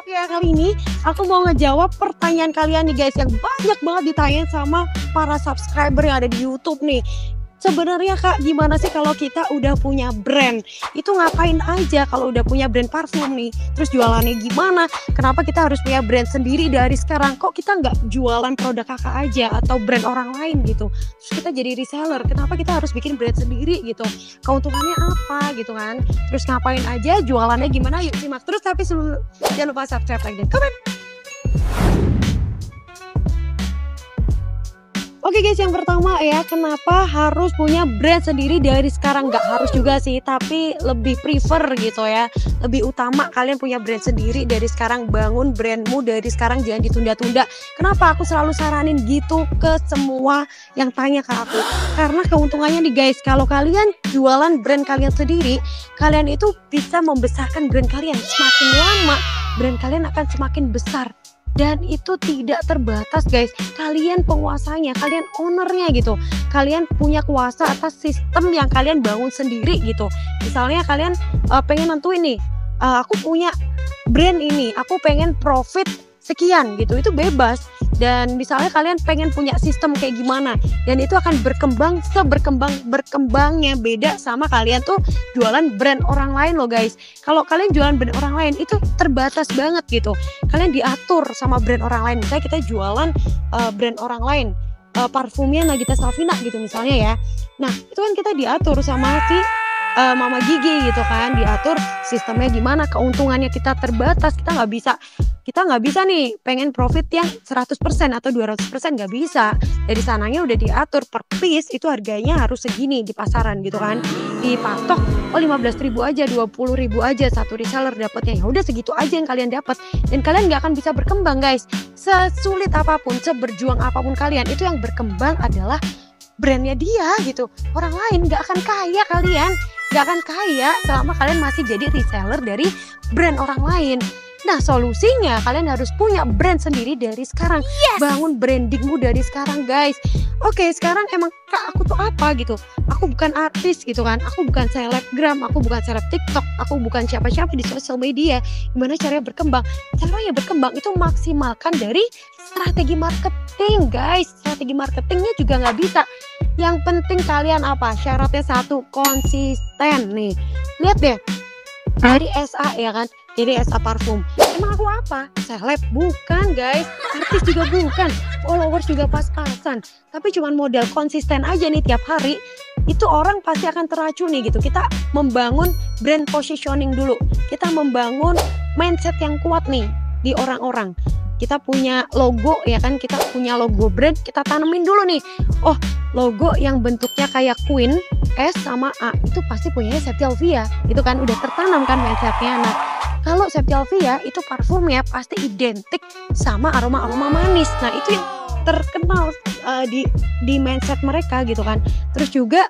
Ya, kali ini aku mau ngejawab pertanyaan kalian nih guys, yang banyak banget ditanyain sama para subscriber yang ada di YouTube nih. Sebenarnya Kak, gimana sih kalau kita udah punya brand? Itu ngapain aja kalau udah punya brand parfum nih? Terus jualannya gimana? Kenapa kita harus punya brand sendiri dari sekarang? Kok kita nggak jualan produk kakak aja atau brand orang lain gitu? Terus kita jadi reseller, kenapa kita harus bikin brand sendiri gitu? Keuntungannya apa gitu kan? Terus ngapain aja, jualannya gimana? Yuk simak terus, tapi sebelum, jangan lupa subscribe, like, dan komen. Oke guys, yang pertama ya, kenapa harus punya brand sendiri dari sekarang? Nggak harus juga sih, tapi lebih prefer gitu ya, lebih utama kalian punya brand sendiri dari sekarang. Bangun brandmu dari sekarang, jangan ditunda-tunda. Kenapa aku selalu saranin gitu ke semua yang tanya ke aku? Karena keuntungannya nih guys, kalau kalian jualan brand kalian sendiri, kalian itu bisa membesarkan brand kalian. Semakin lama brand kalian akan semakin besar. Dan itu tidak terbatas guys, kalian penguasanya, kalian ownernya gitu. Kalian punya kuasa atas sistem yang kalian bangun sendiri gitu. Misalnya kalian pengen nentuin nih, aku punya brand ini, aku pengen profit sekian gitu, itu bebas. Dan misalnya kalian pengen punya sistem kayak gimana, dan itu akan berkembang berkembangnya. Beda sama kalian tuh jualan brand orang lain loh guys. Kalau kalian jualan brand orang lain itu terbatas banget gitu, kalian diatur sama brand orang lain. Misalnya kita jualan brand orang lain, parfumnya Nagita Slavina gitu misalnya ya. Nah itu kan kita diatur sama si Mama Gigi gitu kan, diatur sistemnya gimana, keuntungannya kita terbatas. Kita nggak bisa nih pengen profit yang 100% atau 200%, nggak bisa. Dari sananya udah diatur per piece, itu harganya harus segini di pasaran gitu kan, dipatok 15.000 aja, 20.000 aja satu reseller dapatnya. Ya udah segitu aja yang kalian dapat, dan kalian nggak akan bisa berkembang guys. Sesulit apapun, seberjuang apapun kalian, itu yang berkembang adalah brandnya dia gitu. Orang lain nggak akan kaya, kalian nggak akan kaya selama kalian masih jadi reseller dari brand orang lain. Nah solusinya kalian harus punya brand sendiri dari sekarang. Bangun brandingmu dari sekarang guys. Oke, sekarang emang Kak, aku tuh apa gitu? Aku bukan artis gitu kan, aku bukan selebgram, aku bukan seleb TikTok, aku bukan siapa-siapa di sosial media. Gimana caranya berkembang? Caranya berkembang itu maksimalkan dari strategi marketing guys. Strategi marketingnya juga nggak bisa. Yang penting kalian apa? Syaratnya satu, konsisten nih. Lihat deh, dari SA ya kan, jadi SA parfum. Emang aku apa? Seleb? Bukan guys. Artis juga bukan. Followers juga pas-pasan. Tapi cuman modal konsisten aja nih tiap hari, itu orang pasti akan teracuni gitu. Kita membangun brand positioning dulu. Kita membangun mindset yang kuat nih di orang-orang. Kita punya logo ya kan, kita punya logo brand, kita tanemin dulu nih. Oh, logo yang bentuknya kayak Queen, S sama A, itu pasti punyanya Septialvia. Itu kan udah tertanam kan mindsetnya. Nah, kalau Septialvia itu parfumnya pasti identik sama aroma-aroma manis. Nah, itu yang terkenal di mindset mereka gitu kan. Terus juga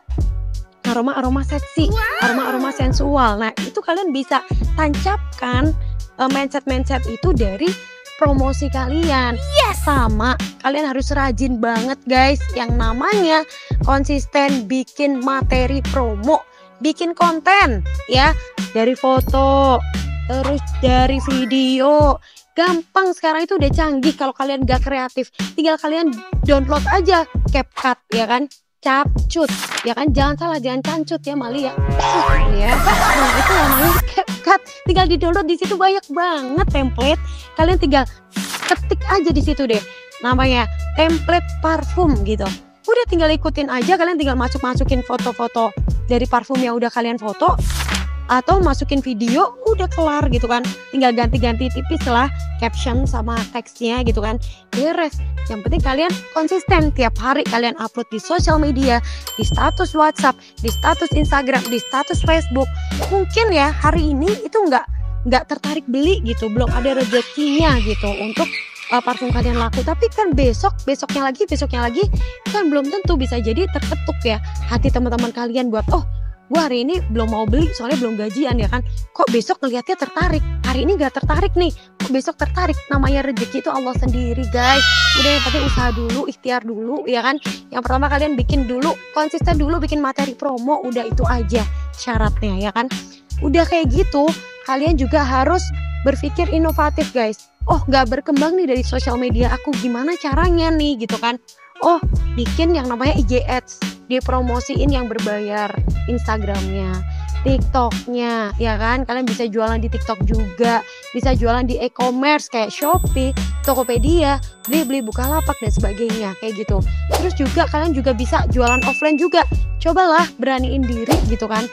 aroma-aroma seksi, aroma-aroma sensual. Nah, itu kalian bisa tancapkan mindset-mindset itu dari promosi kalian. Sama kalian harus rajin banget guys, yang namanya konsisten bikin materi promo, bikin konten ya, dari foto, terus dari video. Gampang sekarang, itu udah canggih. Kalau kalian gak kreatif, tinggal kalian download aja CapCut ya kan, capcut ya kan, jangan salah, jangan cancut ya Mali ya. Ya, nah itu namanya CapCut. Tinggal di download, di situ banyak banget template. Kalian tinggal ketik aja di situ deh, namanya template parfum gitu. Udah tinggal ikutin aja, kalian tinggal masukin foto-foto dari parfum yang udah kalian foto, atau masukin video, udah kelar gitu kan. Tinggal ganti-ganti tipis lah caption sama teksnya gitu kan, beres. Yang penting kalian konsisten, tiap hari kalian upload di sosial media, di status WhatsApp, di status Instagram, di status Facebook. Mungkin ya hari ini itu nggak tertarik beli gitu, belum ada rezekinya gitu untuk parfum kalian laku, tapi kan besoknya lagi kan belum tentu, bisa jadi terketuk ya hati teman-teman kalian buat, oh gue hari ini belum mau beli soalnya belum gajian ya kan, kok besok ngeliatnya tertarik, hari ini gak tertarik nih, kok besok tertarik. Namanya rezeki itu Allah sendiri guys. Udah, yang penting usaha dulu, ikhtiar dulu ya kan. Yang pertama kalian bikin dulu, konsisten dulu bikin materi promo, udah itu aja syaratnya ya kan. Udah kayak gitu, kalian juga harus berpikir inovatif guys. Oh nggak berkembang nih dari sosial media aku, gimana caranya nih gitu kan. Oh bikin yang namanya IG Ads, dipromosiin yang berbayar, Instagramnya, TikToknya, ya kan. Kalian bisa jualan di TikTok juga, bisa jualan di e-commerce kayak Shopee, Tokopedia, Blibli, Bukalapak dan sebagainya kayak gitu. Terus juga kalian juga bisa jualan offline juga. Cobalah beraniin diri gitu kan.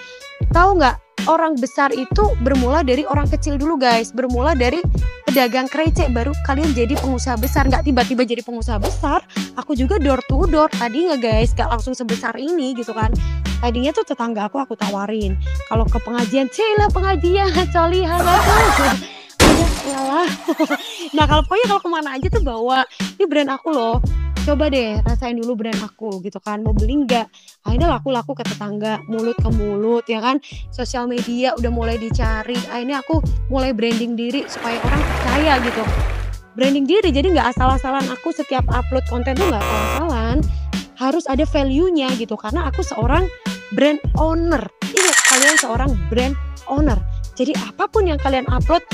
Tahu nggak, orang besar itu bermula dari orang kecil dulu guys, bermula dari pedagang krecek, baru kalian jadi pengusaha besar. Nggak tiba-tiba jadi pengusaha besar. Aku juga door to door tadinya guys, nggak langsung sebesar ini gitu kan. Tadinya tuh tetangga aku tawarin kalau ke pengajian, cila pengajian solihah lah. Nah kalau pokoknya kalau kemana aja tuh bawa ini brand aku loh, coba deh rasain dulu brand aku gitu kan, mau beli nggak. Akhirnya laku-laku ke tetangga, mulut ke mulut ya kan, sosial media udah mulai dicari. Akhirnya aku mulai branding diri supaya orang percaya gitu, branding diri. Jadi nggak asal-asalan aku setiap upload konten tuh nggak asal-asalan, harus ada value-nya gitu, karena aku seorang brand owner. Iya, kalian seorang brand owner. Jadi apapun yang kalian upload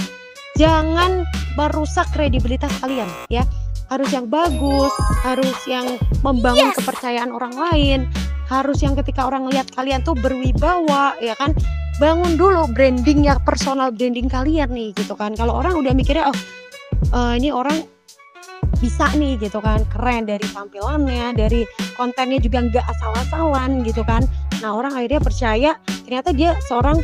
jangan merusak kredibilitas kalian ya. Harus yang bagus, harus yang membangun kepercayaan orang lain, harus yang ketika orang lihat kalian tuh berwibawa ya kan. Bangun dulu brandingnya, personal branding kalian nih gitu kan. Kalau orang udah mikirnya ini orang bisa nih gitu kan, keren dari tampilannya, dari kontennya juga nggak asal-asalan gitu kan. Nah orang akhirnya percaya ternyata dia seorang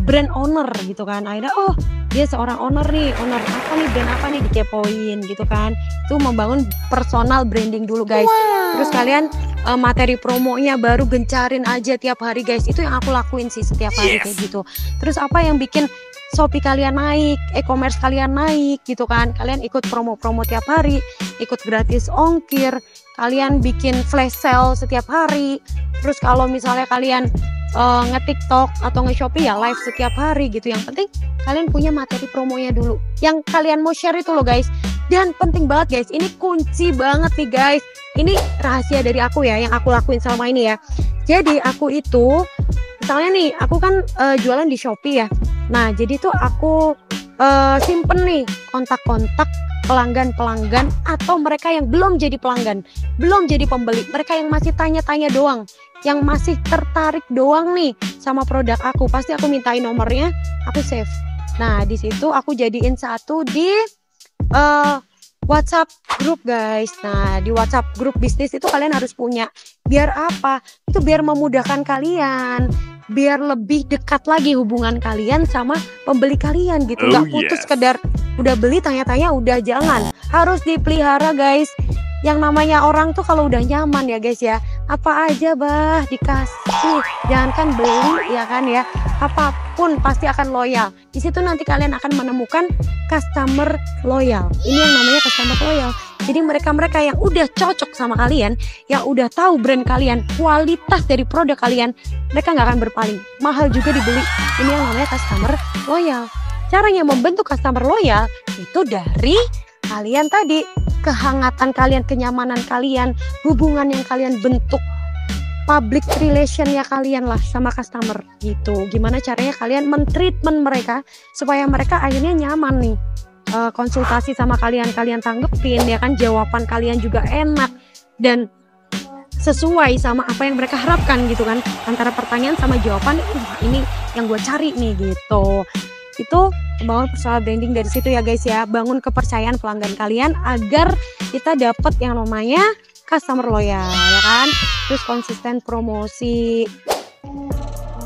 brand owner gitu kan. Akhirnya oh dia seorang owner nih, owner apa nih, brand apa nih, dikepoin gitu kan. Itu membangun personal branding dulu guys. Terus kalian materi promonya baru gencarin aja tiap hari guys. Itu yang aku lakuin sih setiap hari kayak gitu. Terus apa yang bikin Shopee kalian naik, e-commerce kalian naik gitu kan. Kalian ikut promo-promo tiap hari, ikut gratis ongkir, kalian bikin flash sale setiap hari. Terus kalau misalnya kalian nge-TikTok atau nge-Shopee ya live setiap hari gitu. Yang penting kalian punya materi promonya dulu yang kalian mau share itu loh guys. Dan penting banget guys, ini kunci banget nih guys. Ini rahasia dari aku ya, yang aku lakuin selama ini ya. Jadi aku itu misalnya nih, aku kan jualan di Shopee ya. Nah jadi tuh aku simpen nih kontak-kontak pelanggan-pelanggan atau mereka yang belum jadi pelanggan, belum jadi pembeli, mereka yang masih tanya-tanya doang, yang masih tertarik doang nih sama produk aku. Pasti aku mintain nomornya, aku save. Nah di situ aku jadiin satu di WhatsApp grup guys. Nah di WhatsApp grup bisnis itu kalian harus punya. Biar apa? Itu biar memudahkan kalian, biar lebih dekat lagi hubungan kalian sama pembeli kalian gitu. Gak putus sekedar udah beli tanya-tanya udah, jangan. Harus dipelihara guys. Yang namanya orang tuh kalau udah nyaman ya guys ya, apa aja bah dikasih, jangankan beli ya kan ya, apapun pasti akan loyal. Di situ nanti kalian akan menemukan customer loyal. Ini yang namanya customer loyal. Jadi mereka-mereka yang udah cocok sama kalian, yang udah tahu brand kalian, kualitas dari produk kalian, mereka nggak akan berpaling. Mahal juga dibeli. Ini yang namanya customer loyal. Caranya membentuk customer loyal itu dari kalian tadi, kehangatan kalian, kenyamanan kalian, hubungan yang kalian bentuk, public relation ya kalian lah sama customer gitu. Gimana caranya kalian men-treatment mereka supaya mereka akhirnya nyaman nih konsultasi sama kalian, kalian tanggepin ya kan, jawaban kalian juga enak dan sesuai sama apa yang mereka harapkan gitu kan. Antara pertanyaan sama jawaban, ini yang gue cari nih gitu. Itu membangun personal branding dari situ ya guys ya. Bangun kepercayaan pelanggan kalian agar kita dapat yang namanya customer loyal ya kan. Terus konsisten promosi.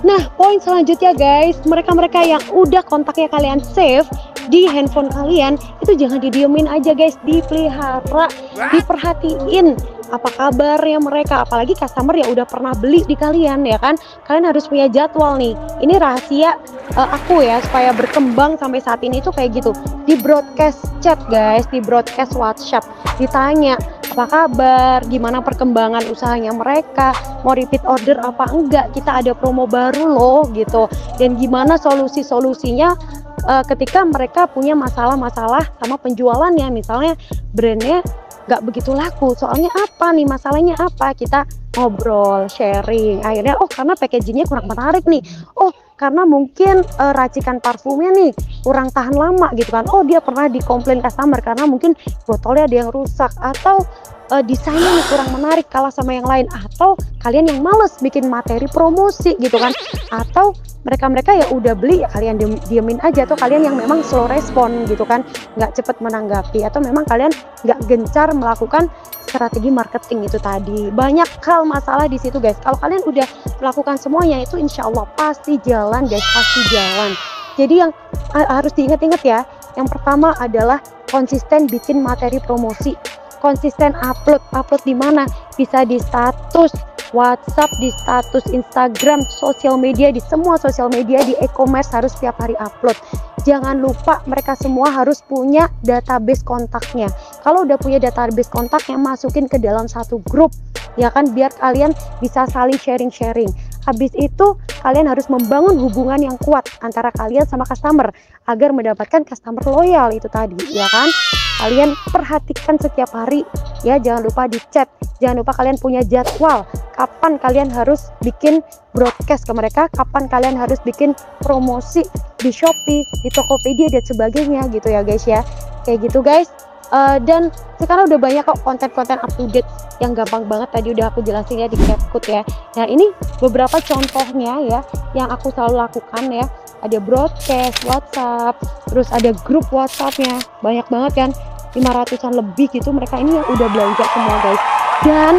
Nah poin selanjutnya guys, mereka-mereka yang udah kontaknya kalian save di handphone kalian, itu jangan didiemin aja guys, dipelihara, diperhatiin apa kabarnya mereka, apalagi customer yang udah pernah beli di kalian ya kan. Kalian harus punya jadwal nih. Ini rahasia aku ya supaya berkembang sampai saat ini tuh kayak gitu. Di broadcast chat guys, di broadcast WhatsApp, ditanya apa kabar, gimana perkembangan usahanya mereka, mau repeat order apa enggak, kita ada promo baru loh gitu. Dan gimana solusi-solusinya ketika mereka punya masalah-masalah sama penjualannya, misalnya brandnya gak begitu laku, soalnya apa nih, masalahnya apa, kita ngobrol, sharing, akhirnya oh karena packagingnya kurang menarik nih, oh karena mungkin racikan parfumnya nih kurang tahan lama gitu kan. Oh, dia pernah dikomplain customer karena mungkin botolnya ada yang rusak, atau desainnya nih kurang menarik kalah sama yang lain, atau kalian yang males bikin materi promosi gitu kan, atau mereka ya udah beli ya kalian diemin aja, atau kalian yang memang slow respon gitu kan, nggak cepet menanggapi, atau memang kalian nggak gencar melakukan strategi marketing itu tadi. Banyak hal masalah di situ guys. Kalau kalian udah melakukan semuanya itu insya Allah pasti jalan guys, pasti jalan. Jadi yang harus diingat-ingat ya, yang pertama adalah konsisten bikin materi promosi, konsisten upload di mana? Bisa di status WhatsApp, di status Instagram, sosial media, di semua sosial media, di e-commerce harus setiap hari upload. Jangan lupa mereka semua harus punya database kontaknya. Kalau udah punya database kontaknya, masukin ke dalam satu grup ya kan, biar kalian bisa saling sharing. Habis itu kalian harus membangun hubungan yang kuat antara kalian sama customer agar mendapatkan customer loyal itu tadi ya kan. Kalian perhatikan setiap hari ya, jangan lupa di chat, jangan lupa kalian punya jadwal kapan kalian harus bikin broadcast ke mereka, kapan kalian harus bikin promosi di Shopee, di Tokopedia dan sebagainya gitu ya guys ya. Kayak gitu guys. Dan sekarang udah banyak kok konten-konten up to date yang gampang banget, tadi udah aku jelasin ya di CapCut ya. Nah ini beberapa contohnya ya yang aku selalu lakukan ya. Ada broadcast WhatsApp, terus ada grup WhatsAppnya, banyak banget kan, 500-an lebih gitu. Mereka ini yang udah belanja semua guys. Dan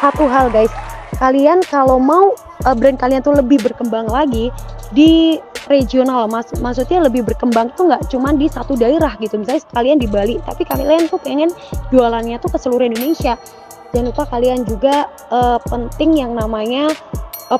satu hal guys, kalian kalau mau brand kalian tuh lebih berkembang lagi di regional, maksudnya lebih berkembang tuh nggak cuma di satu daerah gitu, misalnya kalian di Bali tapi kalian tuh pengen jualannya tuh ke seluruh Indonesia, jangan lupa kalian juga penting yang namanya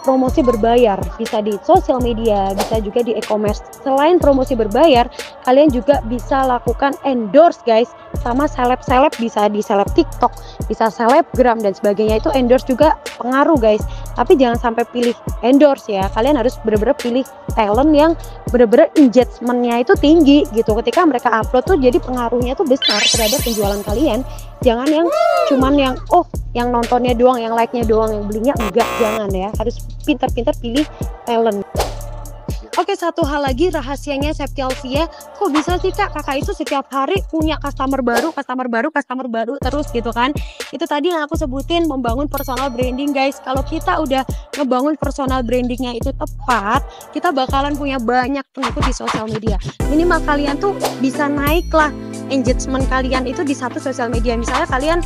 promosi berbayar, bisa di sosial media, bisa juga di e-commerce. Selain promosi berbayar, kalian juga bisa lakukan endorse guys, sama seleb-seleb, bisa di seleb TikTok, bisa selebgram dan sebagainya. Itu endorse juga pengaruh guys, tapi jangan sampai pilih endorse ya, kalian harus bener-bener pilih talent yang bener-bener engagementnya itu tinggi gitu. Ketika mereka upload tuh jadi pengaruhnya tuh besar terhadap penjualan kalian. Jangan yang cuman yang yang nontonnya doang, yang like-nya doang, yang belinya enggak, jangan ya. Harus pintar-pintar pilih talent. Oke, satu hal lagi rahasianya Septialvia, kok bisa sih kakak itu setiap hari punya customer baru terus gitu kan. Itu tadi yang aku sebutin, membangun personal branding guys. Kalau kita udah ngebangun personal brandingnya itu tepat, kita bakalan punya banyak pengikut di sosial media. Minimal kalian tuh bisa naik lah engagement kalian itu di satu sosial media. Misalnya kalian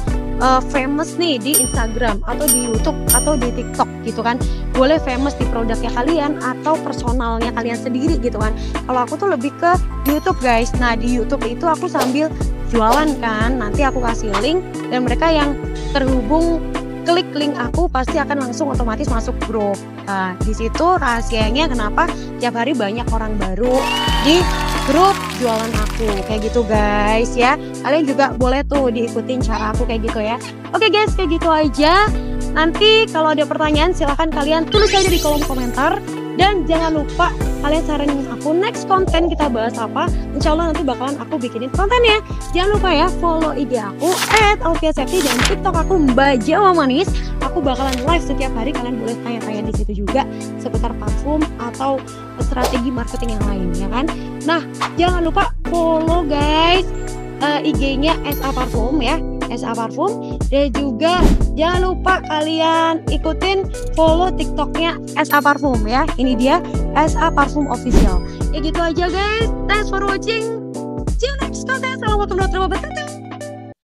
famous nih di Instagram atau di YouTube atau di TikTok gitu kan, boleh famous di produknya kalian atau personalnya kalian sendiri gitu kan. Kalau aku tuh lebih ke YouTube guys. Nah di YouTube itu aku sambil jualan kan, nanti aku kasih link dan mereka yang terhubung klik link aku pasti akan langsung otomatis masuk grup. Nah di situ rahasianya kenapa tiap hari banyak orang baru di grup jualan aku kayak gitu guys ya. Kalian juga boleh tuh diikutin cara aku kayak gitu ya. Oke guys, kayak gitu aja. Nanti kalau ada pertanyaan silahkan kalian tulis aja di kolom komentar. Dan jangan lupa kalian saranin aku next konten kita bahas apa. Insya Allah nanti bakalan aku bikinin kontennya. Jangan lupa ya follow IG aku @alfiasepti dan TikTok aku Mbak Jawa Manis. Aku bakalan live setiap hari. Kalian boleh tanya-tanya di situ juga seputar parfum atau strategi marketing yang lain ya kan. Nah jangan lupa follow guys IG-nya SA Parfum ya, SA Parfum. Dan juga jangan lupa kalian ikutin follow TikToknya SA Parfum ya. Ini dia SA Parfum Official. Ya gitu aja guys. Thanks for watching. See you next content. Assalamualaikum warahmatullahi wabarakatuh.